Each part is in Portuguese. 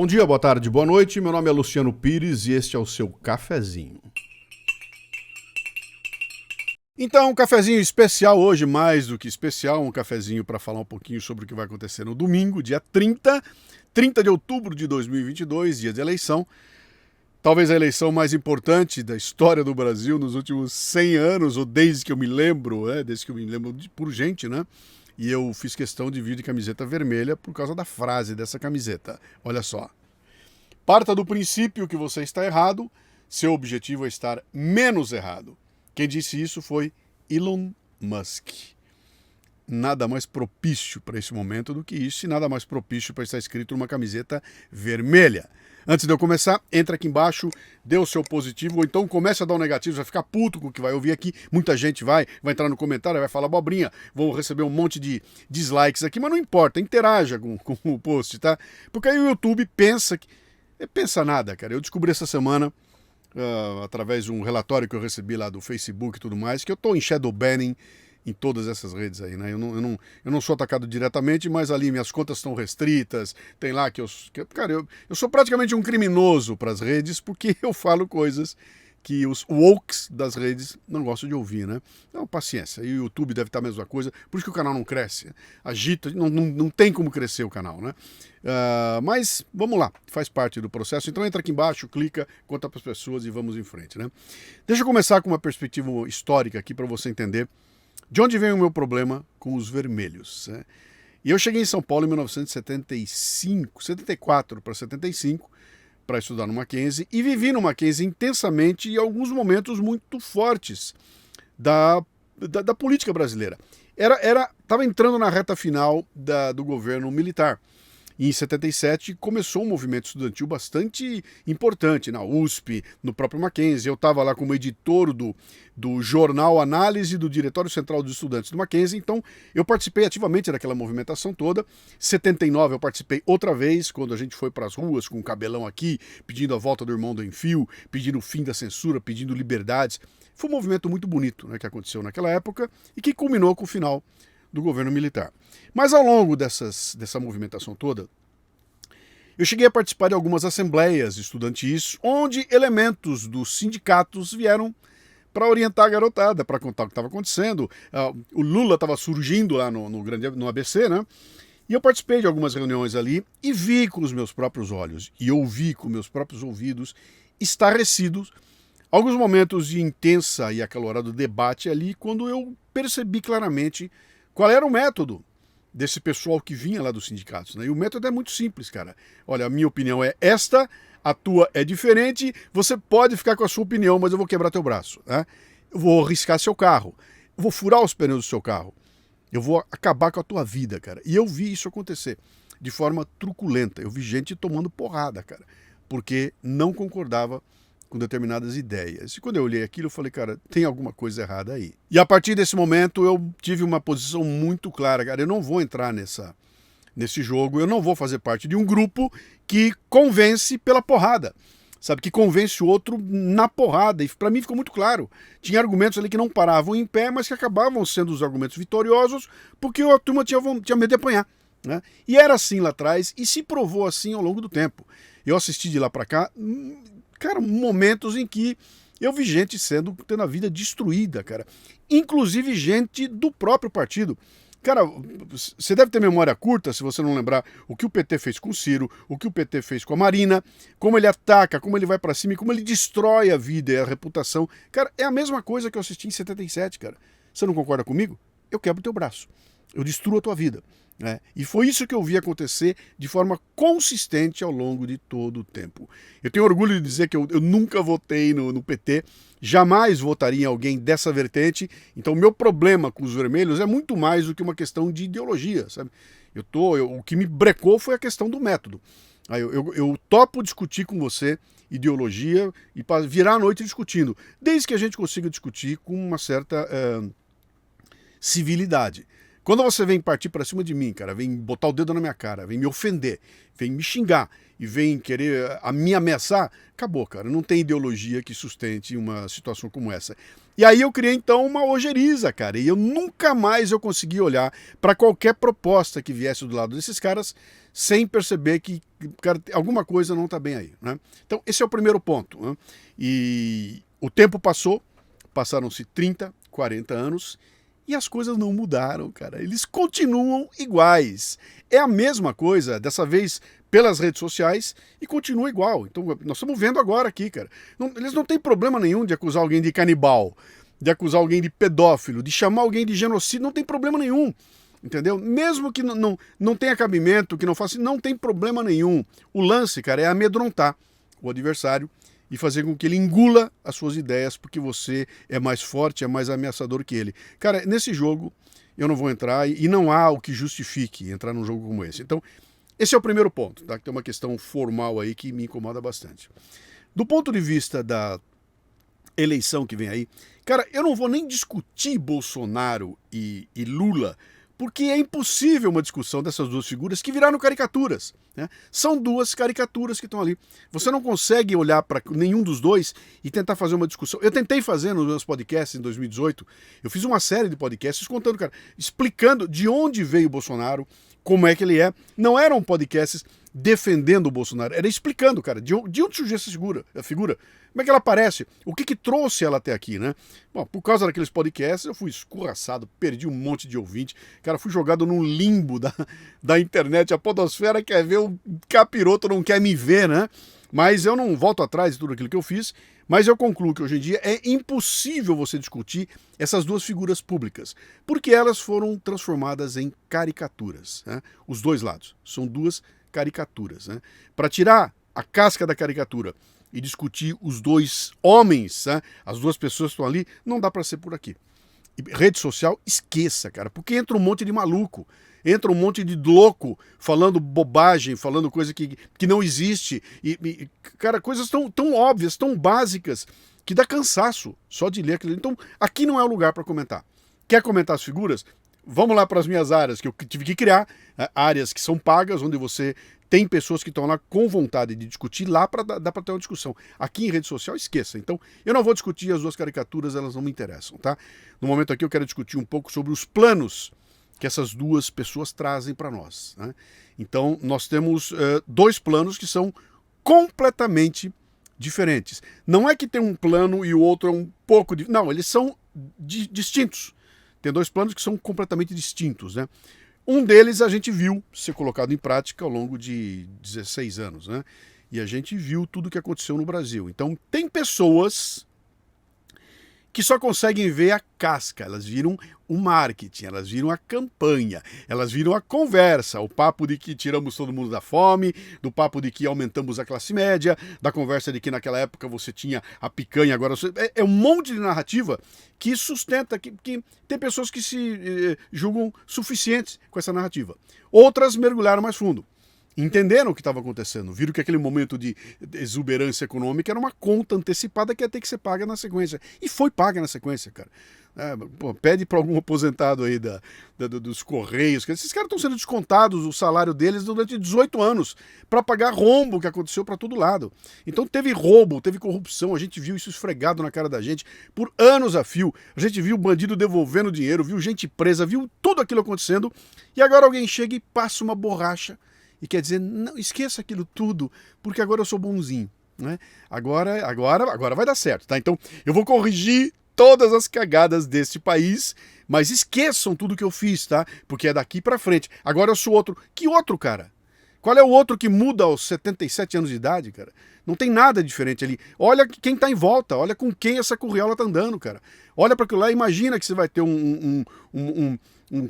Bom dia, boa tarde, boa noite. Meu nome é Luciano Pires e este é o seu cafezinho. Então, um cafezinho especial hoje, mais do que especial, um cafezinho para falar um pouquinho sobre o que vai acontecer no domingo, dia 30 de outubro de 2022, dia de eleição. Talvez a eleição mais importante da história do Brasil nos últimos 100 anos, ou desde que eu me lembro, por gente, né? E eu fiz questão de vir de camiseta vermelha por causa da frase dessa camiseta. Olha só. Parta do princípio que você está errado, seu objetivo é estar menos errado. Quem disse isso foi Elon Musk. Nada mais propício para esse momento do que isso, e nada mais propício para estar escrito numa camiseta vermelha. Antes de eu começar, entra aqui embaixo, dê o seu positivo, ou então comece a dar um negativo, vai ficar puto com o que vai ouvir aqui. Muita gente vai entrar no comentário, vai falar abobrinha, vão receber um monte de dislikes aqui, mas não importa, interaja com o post, tá? Porque aí o YouTube pensa que... Pensa nada, cara. Eu descobri essa semana, através de um relatório que eu recebi lá do Facebook e tudo mais, que eu tô em shadow banning em todas essas redes aí, né? Eu não sou atacado diretamente, mas ali minhas contas estão restritas, tem lá que eu sou praticamente um criminoso para as redes, porque eu falo coisas que os wokes das redes não gostam de ouvir, né? Então, paciência. E o YouTube deve estar a mesma coisa, por isso que o canal não cresce. Agita, não tem como crescer o canal, né? Mas vamos lá, faz parte do processo. Então entra aqui embaixo, clica, conta para as pessoas e vamos em frente, né? Deixa eu começar com uma perspectiva histórica aqui para você entender de onde vem o meu problema com os vermelhos, né? E eu cheguei em São Paulo em 1975, 74 para 75, para estudar no Mackenzie, e vivi no Mackenzie intensamente e alguns momentos muito fortes da política brasileira. Estava entrando na reta final do governo militar. E em 77 começou um movimento estudantil bastante importante na USP, no próprio Mackenzie. Eu estava lá como editor do jornal Análise do Diretório Central dos Estudantes do Mackenzie, então eu participei ativamente daquela movimentação toda. Em 79 eu participei outra vez, quando a gente foi para as ruas com o cabelão aqui, pedindo a volta do irmão do Enfio, pedindo o fim da censura, pedindo liberdades. Foi um movimento muito bonito, né, que aconteceu naquela época e que culminou com o final do governo militar. Mas ao longo dessa movimentação toda, eu cheguei a participar de algumas assembleias estudantis, onde elementos dos sindicatos vieram para orientar a garotada, para contar o que estava acontecendo. O Lula estava surgindo lá no ABC, né? E eu participei de algumas reuniões ali e vi com os meus próprios olhos, e ouvi com meus próprios ouvidos, estarrecidos, alguns momentos de intensa e acalorado debate ali, quando eu percebi claramente qual era o método desse pessoal que vinha lá dos sindicatos, né? E o método é muito simples, cara. Olha, a minha opinião é esta, a tua é diferente, você pode ficar com a sua opinião, mas eu vou quebrar teu braço, né? Eu vou riscar seu carro, eu vou furar os pneus do seu carro, eu vou acabar com a tua vida, cara. E eu vi isso acontecer de forma truculenta. Eu vi gente tomando porrada, cara, porque não concordava com determinadas ideias. E quando eu olhei aquilo, eu falei, cara, tem alguma coisa errada aí. E a partir desse momento, eu tive uma posição muito clara, cara, eu não vou entrar nesse jogo, eu não vou fazer parte de um grupo que convence pela porrada, sabe, que convence o outro na porrada. E para mim ficou muito claro. Tinha argumentos ali que não paravam em pé, mas que acabavam sendo os argumentos vitoriosos, porque a turma tinha medo de apanhar, né? E era assim lá atrás, e se provou assim ao longo do tempo. Eu assisti de lá para cá, cara, momentos em que eu vi gente tendo a vida destruída, cara. Inclusive gente do próprio partido. Cara, você deve ter memória curta se você não lembrar o que o PT fez com o Ciro, o que o PT fez com a Marina, como ele ataca, como ele vai pra cima e como ele destrói a vida e a reputação. Cara, é a mesma coisa que eu assisti em 77, cara. Você não concorda comigo? Eu quebro teu braço. Eu destruo a tua vida. E foi isso que eu vi acontecer de forma consistente ao longo de todo o tempo. Eu tenho orgulho de dizer que eu nunca votei no PT, jamais votaria em alguém dessa vertente. Então o meu problema com os vermelhos é muito mais do que uma questão de ideologia, sabe? O que me brecou foi a questão do método. Eu topo discutir com você ideologia e para virar a noite discutindo, desde que a gente consiga discutir com uma certa civilidade. Quando você vem partir para cima de mim, cara, vem botar o dedo na minha cara, vem me ofender, vem me xingar e vem querer me ameaçar, acabou, cara. Não tem ideologia que sustente uma situação como essa. E aí eu criei, então, uma ojeriza, cara. E eu nunca mais eu consegui olhar para qualquer proposta que viesse do lado desses caras sem perceber que, cara, alguma coisa não está bem aí, né? Então, esse é o primeiro ponto, né? E o tempo passou, passaram-se 30, 40 anos e as coisas não mudaram, cara. Eles continuam iguais. É a mesma coisa, dessa vez pelas redes sociais, e continua igual. Então, nós estamos vendo agora aqui, cara. Eles não têm problema nenhum de acusar alguém de canibal, de acusar alguém de pedófilo, de chamar alguém de genocídio, não tem problema nenhum. Entendeu? Mesmo que não tenha cabimento, que não faça, não tem problema nenhum. O lance, cara, é amedrontar o adversário e fazer com que ele engula as suas ideias, porque você é mais forte, é mais ameaçador que ele. Cara, nesse jogo eu não vou entrar e não há o que justifique entrar num jogo como esse. Então, esse é o primeiro ponto, tá? Tem uma questão formal aí que me incomoda bastante. Do ponto de vista da eleição que vem aí, cara, eu não vou nem discutir Bolsonaro e Lula, porque é impossível uma discussão dessas duas figuras que viraram caricaturas, né? São duas caricaturas que estão ali. Você não consegue olhar para nenhum dos dois e tentar fazer uma discussão. Eu tentei fazer nos meus podcasts em 2018, eu fiz uma série de podcasts contando, cara, explicando de onde veio o Bolsonaro, como é que ele é. Não eram podcasts defendendo o Bolsonaro, era explicando, cara, de onde surgiu essa figura, como é que ela aparece, o que trouxe ela até aqui, né? Bom, por causa daqueles podcasts, eu fui escorraçado, perdi um monte de ouvinte, cara, fui jogado num limbo da internet, a podosfera quer ver, o capiroto não quer me ver, né? Mas eu não volto atrás de tudo aquilo que eu fiz, mas eu concluo que hoje em dia é impossível você discutir essas duas figuras públicas, porque elas foram transformadas em caricaturas, né? Os dois lados, são duas caricaturas, né? Para tirar a casca da caricatura e discutir os dois homens, né? As duas pessoas que estão ali, não dá para ser por aqui. E rede social, esqueça, cara, porque entra um monte de maluco, entra um monte de louco falando bobagem, falando coisa que não existe, cara, coisas tão óbvias, tão básicas, que dá cansaço só de ler aquilo. Então, aqui não é o lugar para comentar. Quer comentar as figuras? Vamos lá para as minhas áreas, que eu tive que criar, né? Áreas que são pagas, onde você tem pessoas que estão lá com vontade de discutir, lá dá para ter uma discussão. Aqui em rede social, esqueça. Então, eu não vou discutir as duas caricaturas, elas não me interessam, tá? No momento aqui eu quero discutir um pouco sobre os planos que essas duas pessoas trazem para nós, né? Então, nós temos dois planos que são completamente diferentes. Não é que tem um plano e o outro é um pouco... Não, eles são distintos. Tem dois planos que são completamente distintos, né? Um deles a gente viu ser colocado em prática ao longo de 16 anos, né? E a gente viu tudo o que aconteceu no Brasil. Então, tem pessoas que só conseguem ver a casca, elas viram o marketing, elas viram a campanha, elas viram a conversa, o papo de que tiramos todo mundo da fome, do papo de que aumentamos a classe média, da conversa de que naquela época você tinha a picanha, agora você... É um monte de narrativa que sustenta, que tem pessoas que se julgam suficientes com essa narrativa. Outras mergulharam mais fundo. Entenderam o que estava acontecendo, viram que aquele momento de exuberância econômica era uma conta antecipada que ia ter que ser paga na sequência. E foi paga na sequência, cara. Pede para algum aposentado aí dos Correios, que esses caras estão sendo descontados o salário deles durante 18 anos para pagar rombo que aconteceu para todo lado. Então teve roubo, teve corrupção, a gente viu isso esfregado na cara da gente por anos a fio. A gente viu bandido devolvendo dinheiro, viu gente presa, viu tudo aquilo acontecendo, e agora alguém chega e passa uma borracha e quer dizer, não, esqueça aquilo tudo, porque agora eu sou bonzinho, né? Agora vai dar certo, tá? Então eu vou corrigir todas as cagadas deste país, mas esqueçam tudo que eu fiz, tá? Porque é daqui pra frente. Agora eu sou outro. Que outro, cara? Qual é o outro que muda aos 77 anos de idade, cara? Não tem nada diferente ali. Olha quem tá em volta, olha com quem essa curriola tá andando, cara. Olha para aquilo lá, imagina que você vai ter um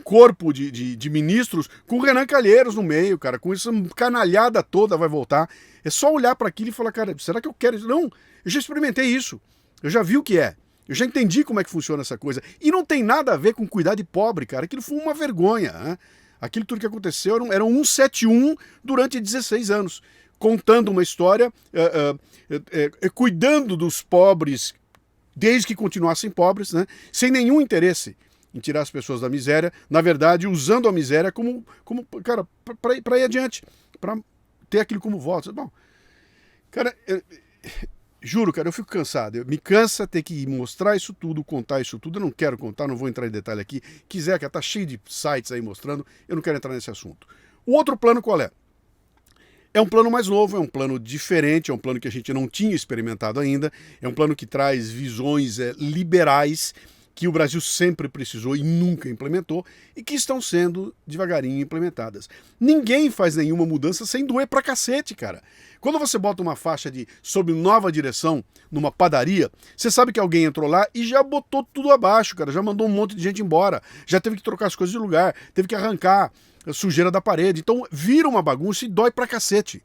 corpo de ministros com Renan Calheiros no meio, cara, com essa canalhada toda vai voltar. É só olhar para aquilo e falar, cara, será que eu quero isso? Não, eu já experimentei isso. Eu já vi o que é. Eu já entendi como é que funciona essa coisa. E não tem nada a ver com cuidar de pobre, cara. Aquilo foi uma vergonha, né? Aquilo tudo que aconteceu era um 171 durante 16 anos, contando uma história, cuidando dos pobres, desde que continuassem pobres, né? Sem nenhum interesse em tirar as pessoas da miséria, na verdade, usando a miséria como cara, para ir adiante, para ter aquilo como voto. Bom, cara, juro, cara, eu fico cansado. Me cansa ter que mostrar isso tudo, contar isso tudo. Eu não quero contar, não vou entrar em detalhe aqui. Quiser, cara, tá cheio de sites aí mostrando. Eu não quero entrar nesse assunto. O outro plano qual é? É um plano mais novo, é um plano diferente, é um plano que a gente não tinha experimentado ainda. É um plano que traz visões liberais que o Brasil sempre precisou e nunca implementou e que estão sendo devagarinho implementadas. Ninguém faz nenhuma mudança sem doer pra cacete, cara. Quando você bota uma faixa de sob nova direção numa padaria, você sabe que alguém entrou lá e já botou tudo abaixo, cara. Já mandou um monte de gente embora, já teve que trocar as coisas de lugar, teve que arrancar a sujeira da parede. Então vira uma bagunça e dói pra cacete.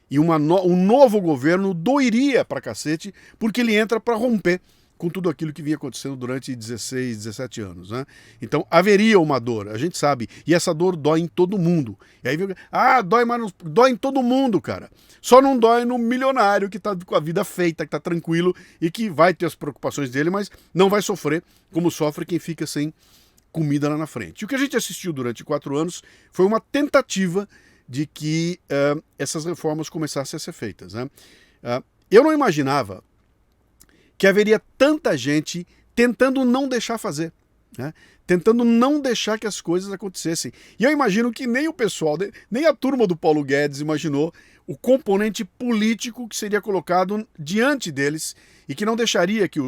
E um novo governo doeria pra cacete porque ele entra pra romper com tudo aquilo que vinha acontecendo durante 16, 17 anos, né? Então haveria uma dor, a gente sabe, e essa dor dói em todo mundo. E aí dói em todo mundo, cara. Só não dói no milionário que tá com a vida feita, que tá tranquilo e que vai ter as preocupações dele, mas não vai sofrer como sofre quem fica sem comida lá na frente. E o que a gente assistiu durante 4 anos foi uma tentativa de que essas reformas começassem a ser feitas, né? Eu não imaginava que haveria tanta gente tentando não deixar fazer, né? Tentando não deixar que as coisas acontecessem. E eu imagino que nem o pessoal, nem a turma do Paulo Guedes imaginou o componente político que seria colocado diante deles e que não deixaria que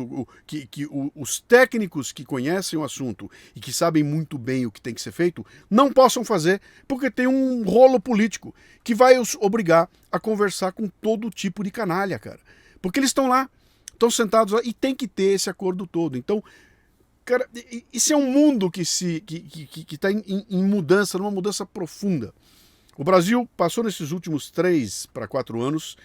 os técnicos que conhecem o assunto e que sabem muito bem o que tem que ser feito não possam fazer, porque tem um rolo político que vai os obrigar a conversar com todo tipo de canalha, cara. Porque eles estão lá, estão sentados lá e tem que ter esse acordo todo. Então, cara, isso é um mundo que está em mudança, numa mudança profunda. O Brasil passou nesses últimos 3 para 4 anos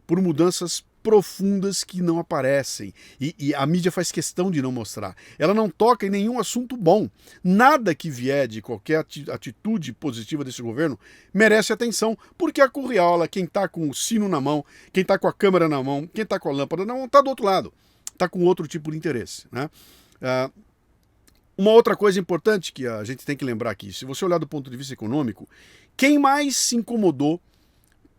por mudanças profundas que não aparecem. E a mídia faz questão de não mostrar. Ela não toca em nenhum assunto bom. Nada que vier de qualquer atitude positiva desse governo merece atenção. Porque a curriola, quem está com o sino na mão, quem está com a câmera na mão, quem está com a lâmpada na mão, está do outro lado. Está com outro tipo de interesse, né? Uma outra coisa importante que a gente tem que lembrar aqui, se você olhar do ponto de vista econômico, quem mais se incomodou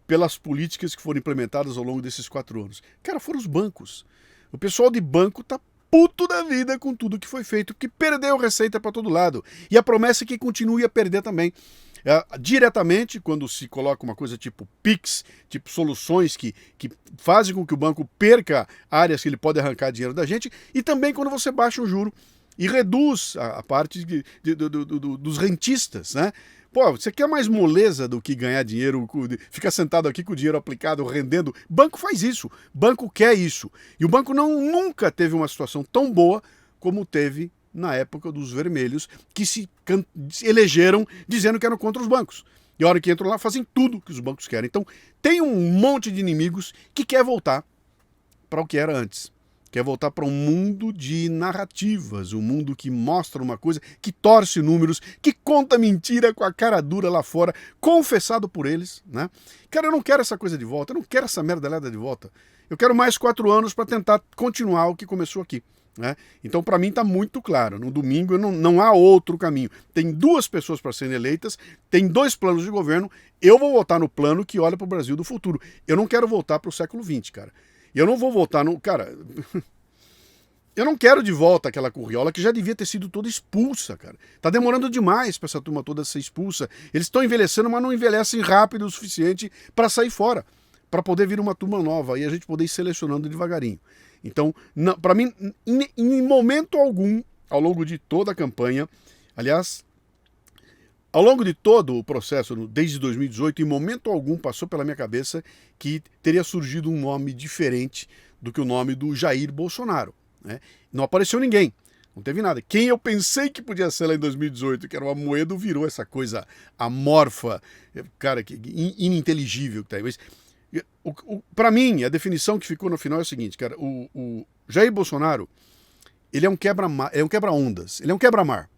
pelas políticas que foram implementadas ao longo desses 4 anos? Cara, foram os bancos. O pessoal de banco tá puto da vida com tudo que foi feito, porque perdeu receita para todo lado. E a promessa é que continue a perder também. Diretamente, quando se coloca uma coisa tipo PIX, tipo soluções que fazem com que o banco perca áreas que ele pode arrancar dinheiro da gente, e também quando você baixa o juro e reduz a parte dos rentistas, né? Pô, você quer mais moleza do que ganhar dinheiro, ficar sentado aqui com o dinheiro aplicado, rendendo? Banco faz isso, banco quer isso. E o banco nunca teve uma situação tão boa como teve na época dos vermelhos, que se elegeram dizendo que eram contra os bancos. E a hora que entram lá, fazem tudo que os bancos querem. Então, tem um monte de inimigos que quer voltar para o que era antes. Quer voltar para um mundo de narrativas, um mundo que mostra uma coisa, que torce números, que conta mentira com a cara dura lá fora, confessado por eles, né? Cara, eu não quero essa coisa de volta, eu não quero essa merda de volta. Eu quero mais 4 anos para tentar continuar o que começou aqui, né? Então, para mim, está muito claro. No domingo não há outro caminho. Tem 2 pessoas para serem eleitas, tem 2 planos de governo. Eu vou votar no plano que olha para o Brasil do futuro. Eu não quero voltar para o século XX, cara. Eu não vou voltar no... Cara, eu não quero de volta aquela curriola que já devia ter sido toda expulsa, cara. Tá demorando demais para essa turma toda ser expulsa. Eles estão envelhecendo, mas não envelhecem rápido o suficiente para sair fora, para poder vir uma turma nova e a gente poder ir selecionando devagarinho. Então, para mim, em momento algum, ao longo de toda a campanha, aliás, ao longo de todo o processo, desde 2018, em momento algum passou pela minha cabeça que teria surgido um nome diferente do que o nome do Jair Bolsonaro, né? Não apareceu ninguém, não teve nada. Quem eu pensei que podia ser lá em 2018, que era o Amoedo, virou essa coisa amorfa, cara, ininteligível que tá aí. Mas, para mim, a definição que ficou no final é o seguinte, cara, o Jair Bolsonaro, ele é um quebra-ondas, ele é um quebra-mar.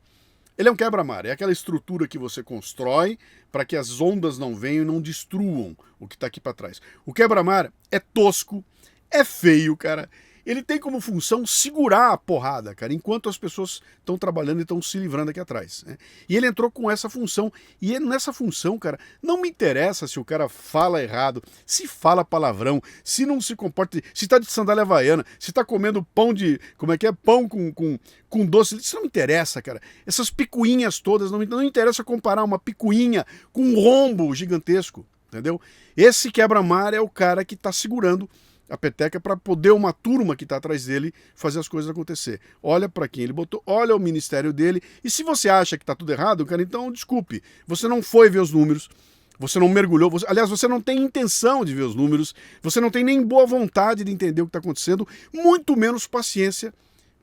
Ele é um quebra-mar, é aquela estrutura que você constrói para que as ondas não venham e não destruam o que está aqui para trás. O quebra-mar é tosco, é feio, cara. ele tem como função segurar a porrada, cara, enquanto as pessoas estão trabalhando e estão se livrando aqui atrás, né? E ele entrou com essa função, e ele, nessa função, cara, não me interessa se o cara fala errado, se fala palavrão, se não se comporta, se tá de sandália havaiana, se tá comendo pão de, como é que é, pão com doce, isso não me interessa, cara. Essas picuinhas todas, não interessa comparar uma picuinha com um rombo gigantesco, entendeu? Esse quebra-mar é o cara que tá segurando a peteca para poder uma turma que está atrás dele fazer as coisas acontecer. Olha para quem ele botou, olha o ministério dele, e se você acha que está tudo errado, cara, então desculpe, você não foi ver os números, você não mergulhou, aliás, você não tem intenção de ver os números, você não tem nem boa vontade de entender o que está acontecendo, muito menos paciência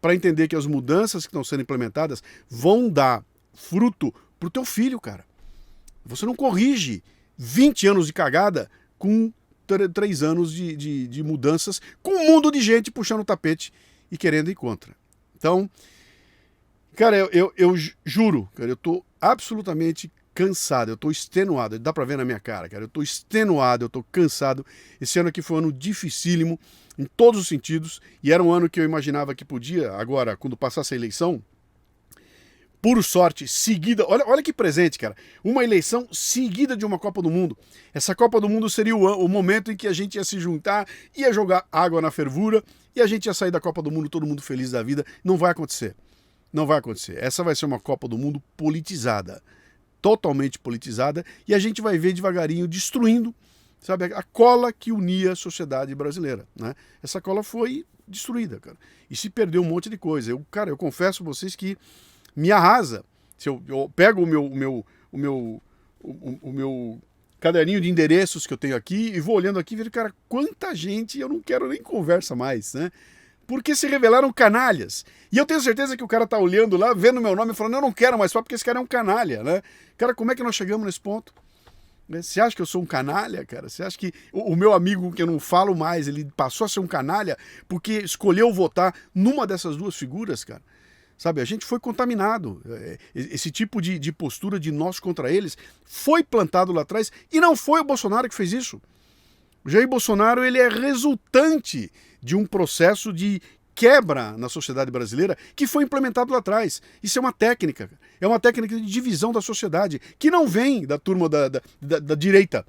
para entender que as mudanças que estão sendo implementadas vão dar fruto pro teu filho, cara. Você não corrige 20 anos de cagada com 3 anos de mudanças, com um mundo de gente puxando o tapete e querendo ir contra. Então, cara, eu juro, cara, eu tô absolutamente cansado, eu tô extenuado, dá pra ver na minha cara, cara, eu tô extenuado, eu tô cansado. Esse ano aqui foi um ano dificílimo em todos os sentidos, e era um ano que eu imaginava que podia, agora, quando passasse a eleição, por sorte, seguida, olha que presente, cara, uma eleição seguida de uma Copa do Mundo. Essa Copa do Mundo seria o momento em que a gente ia se juntar, ia jogar água na fervura, e a gente ia sair da Copa do Mundo todo mundo feliz da vida. Não vai acontecer. Não vai acontecer. Essa vai ser uma Copa do Mundo politizada, totalmente politizada, e a gente vai ver devagarinho destruindo, sabe, a cola que unia a sociedade brasileira, né? Essa cola foi destruída, cara, e se perdeu um monte de coisa. Eu confesso a vocês que me arrasa. Se eu pego o meu caderninho de endereços que eu tenho aqui e vou olhando aqui e vejo, cara, quanta gente eu não quero nem conversa mais, né? Porque se revelaram canalhas. E eu tenho certeza que o cara tá olhando lá, vendo meu nome e falando, eu não quero mais falar porque esse cara é um canalha, né? Cara, como é que nós chegamos nesse ponto? Você acha que eu sou um canalha, cara? Você acha que o meu amigo, que eu não falo mais, ele passou a ser um canalha porque escolheu votar numa dessas duas figuras, cara? Sabe, a gente foi contaminado. Esse tipo de postura de nós contra eles foi plantado lá atrás, e não foi o Bolsonaro que fez isso. O Jair Bolsonaro, ele é resultante de um processo de quebra na sociedade brasileira que foi implementado lá atrás. Isso é uma técnica de divisão da sociedade, que não vem da turma da direita,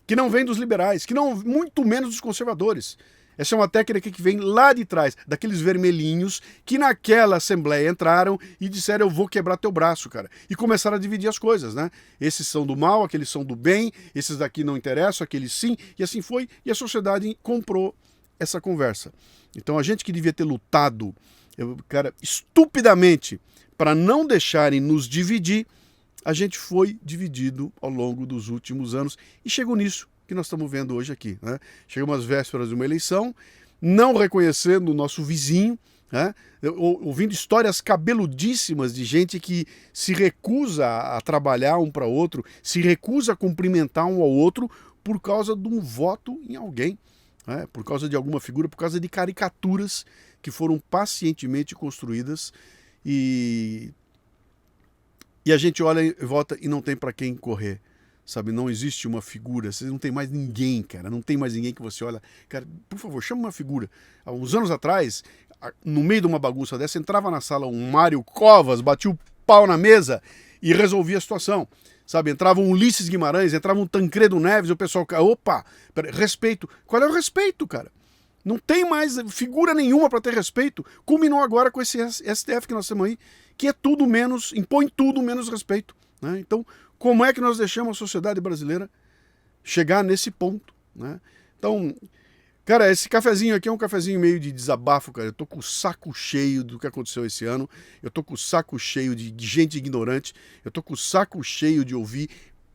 que não vem dos liberais, que não, muito menos dos conservadores. Essa é uma técnica que vem lá de trás, daqueles vermelhinhos que naquela assembleia entraram e disseram, eu vou quebrar teu braço, cara. E começaram a dividir as coisas, né? Esses são do mal, aqueles são do bem, esses daqui não interessam, aqueles sim. E assim foi, e a sociedade comprou essa conversa. Então a gente que devia ter lutado, cara, estupidamente, para não deixarem nos dividir, a gente foi dividido ao longo dos últimos anos e chegou nisso que nós estamos vendo hoje aqui, né? Chegamos às vésperas de uma eleição, não reconhecendo o nosso vizinho, né? Ouvindo histórias cabeludíssimas de gente que se recusa a trabalhar um para outro, se recusa a cumprimentar um ao outro por causa de um voto em alguém, né? Por causa de alguma figura, por causa de caricaturas que foram pacientemente construídas, e a gente olha e vota e não tem para quem correr. Sabe, não existe uma figura, você não tem mais ninguém, cara, não tem mais ninguém que você olha, cara, por favor, chama uma figura. Há uns anos atrás, no meio de uma bagunça dessa, entrava na sala um Mário Covas, batia o pau na mesa e resolvia a situação, sabe, entrava um Ulisses Guimarães, entrava um Tancredo Neves, o pessoal, opa, respeito. Qual é o respeito, cara? Não tem mais figura nenhuma para ter respeito. Culminou agora com esse STF que nós temos aí, que é tudo menos, impõe tudo menos respeito, né? Então, como é que nós deixamos a sociedade brasileira chegar nesse ponto, né? Então, cara, esse cafezinho aqui é um cafezinho meio de desabafo, cara. Eu tô com o saco cheio do que aconteceu esse ano. Eu tô com o saco cheio de gente ignorante. Eu tô com o saco cheio de ouvir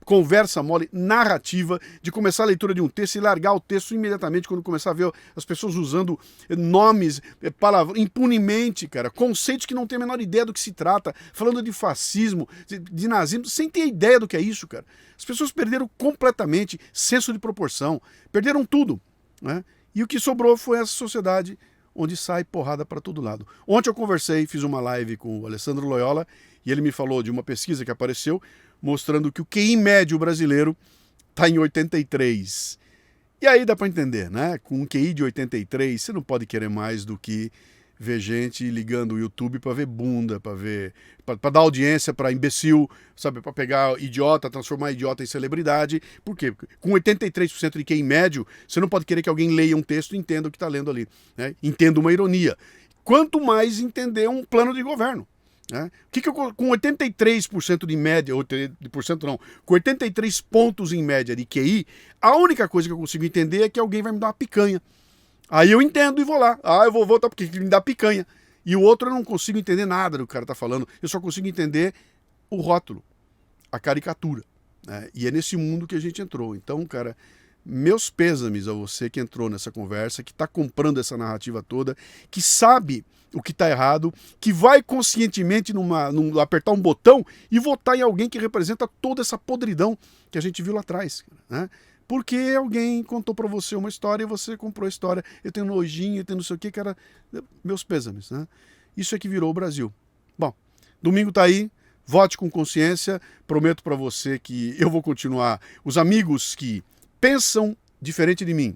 conversa mole, narrativa, de começar a leitura de um texto e largar o texto imediatamente quando começar a ver as pessoas usando nomes, palavras, impunemente, cara, conceitos que não tem a menor ideia do que se trata, falando de fascismo, de nazismo, sem ter ideia do que é isso, cara. As pessoas perderam completamente senso de proporção, perderam tudo, né? E o que sobrou foi essa sociedade onde sai porrada para todo lado. Ontem eu conversei, fiz uma live com o Alessandro Loyola, e ele me falou de uma pesquisa que apareceu, mostrando que o QI médio brasileiro está em 83. E aí dá para entender, né? Com um QI de 83, você não pode querer mais do que ver gente ligando o YouTube para ver bunda, para dar audiência para imbecil, sabe, para pegar idiota, transformar idiota em celebridade. Por quê? Porque com 83% de QI médio, você não pode querer que alguém leia um texto e entenda o que está lendo ali, né? Entenda uma ironia. Quanto mais entender um plano de governo. Né? Com 83% de média, com 83 pontos em média de QI, a única coisa que eu consigo entender é que alguém vai me dar uma picanha. Aí eu entendo e vou lá. Eu vou votar porque me dá picanha. E o outro eu não consigo entender nada do que o cara está falando. Eu só consigo entender o rótulo, a caricatura. Né? E é nesse mundo que a gente entrou. Então, cara, meus pêsames a você que entrou nessa conversa, que está comprando essa narrativa toda, que sabe o que está errado, que vai conscientemente apertar um botão e votar em alguém que representa toda essa podridão que a gente viu lá atrás. Né? Porque alguém contou para você uma história e você comprou a história. Eu tenho nojinho, eu tenho não sei o que, cara. Meus pêsames, né? Isso é que virou o Brasil. Bom, domingo tá aí. Vote com consciência. Prometo para você que eu vou continuar. Os amigos que pensam diferente de mim,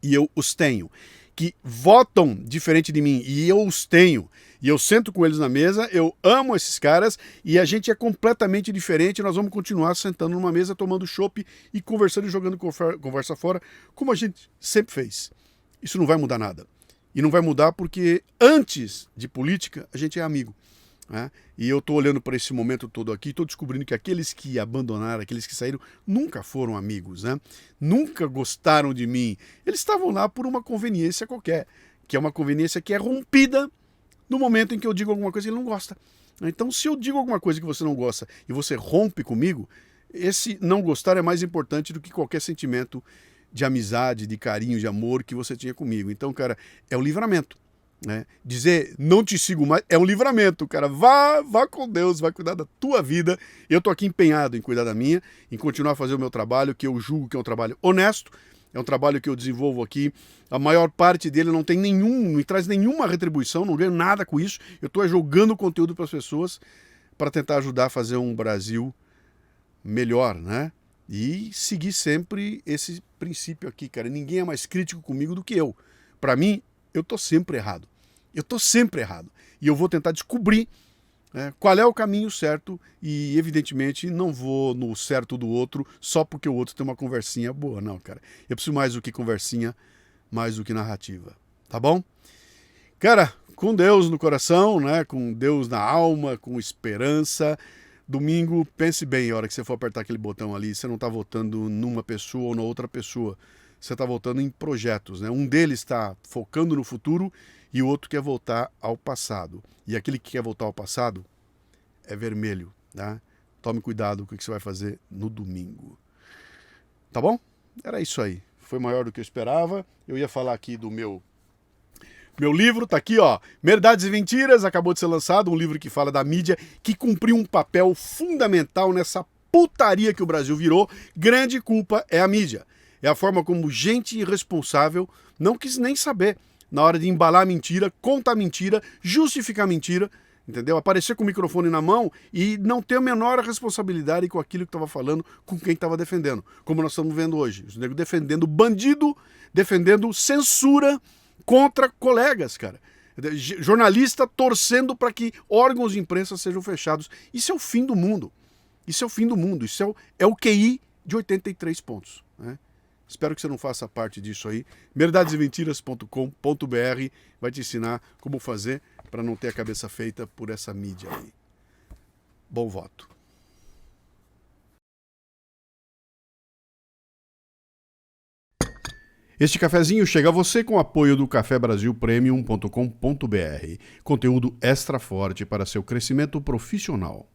e eu os tenho, que votam diferente de mim, e eu os tenho, e eu sento com eles na mesa, eu amo esses caras, e a gente é completamente diferente, nós vamos continuar sentando numa mesa, tomando chopp e conversando e jogando conversa fora, como a gente sempre fez. Isso não vai mudar nada. E não vai mudar porque antes de política, a gente é amigo. Né? E eu estou olhando para esse momento todo aqui, estou descobrindo que aqueles que abandonaram, aqueles que saíram, nunca foram amigos, né? Nunca gostaram de mim. Eles estavam lá por uma conveniência qualquer, que é uma conveniência que é rompida no momento em que eu digo alguma coisa que ele não gosta. Então, se eu digo alguma coisa que você não gosta e você rompe comigo, esse não gostar é mais importante do que qualquer sentimento de amizade, de carinho, de amor que você tinha comigo. Então, cara, é o livramento. Né? Dizer não te sigo mais é um livramento, cara. Vá com Deus, vai cuidar da tua vida. Eu tô aqui empenhado em cuidar da minha, em continuar a fazer o meu trabalho, que eu julgo que é um trabalho honesto, é um trabalho que eu desenvolvo aqui. A maior parte dele não me traz nenhuma retribuição, não ganho nada com isso. Eu tô jogando conteúdo para as pessoas para tentar ajudar a fazer um Brasil melhor, né? E seguir sempre esse princípio aqui, cara. Ninguém é mais crítico comigo do que eu. Para mim, eu estou sempre errado. Eu estou sempre errado. E eu vou tentar descobrir qual é o caminho certo e, evidentemente, não vou no certo do outro só porque o outro tem uma conversinha boa. Não, cara. Eu preciso mais do que conversinha, mais do que narrativa. Tá bom? Cara, com Deus no coração, né? Com Deus na alma, com esperança. Domingo, pense bem, a hora que você for apertar aquele botão ali, você não está votando numa pessoa ou na outra pessoa. Você está voltando em projetos, né? Um deles está focando no futuro e o outro quer voltar ao passado. E aquele que quer voltar ao passado é vermelho, tá? Tome cuidado com o que você vai fazer no domingo. Tá bom? Era isso aí. Foi maior do que eu esperava. Eu ia falar aqui do meu livro, tá aqui, ó. Verdades e Mentiras, acabou de ser lançado, um livro que fala da mídia, que cumpriu um papel fundamental nessa putaria que o Brasil virou. Grande culpa é a mídia. É a forma como gente irresponsável não quis nem saber na hora de embalar a mentira, contar a mentira, justificar a mentira, entendeu? Aparecer com o microfone na mão e não ter a menor responsabilidade com aquilo que estava falando, com quem estava defendendo. Como nós estamos vendo hoje. Os negros defendendo bandido, defendendo censura contra colegas, cara. Jornalista torcendo para que órgãos de imprensa sejam fechados. Isso é o fim do mundo. Isso é o fim do mundo. Isso é o QI de 83 pontos, né? Espero que você não faça parte disso aí. verdadesmentiras.com.br vai te ensinar como fazer para não ter a cabeça feita por essa mídia aí. Bom voto. Este cafezinho chega a você com o apoio do cafebrasilpremium.com.br. Conteúdo extra forte para seu crescimento profissional.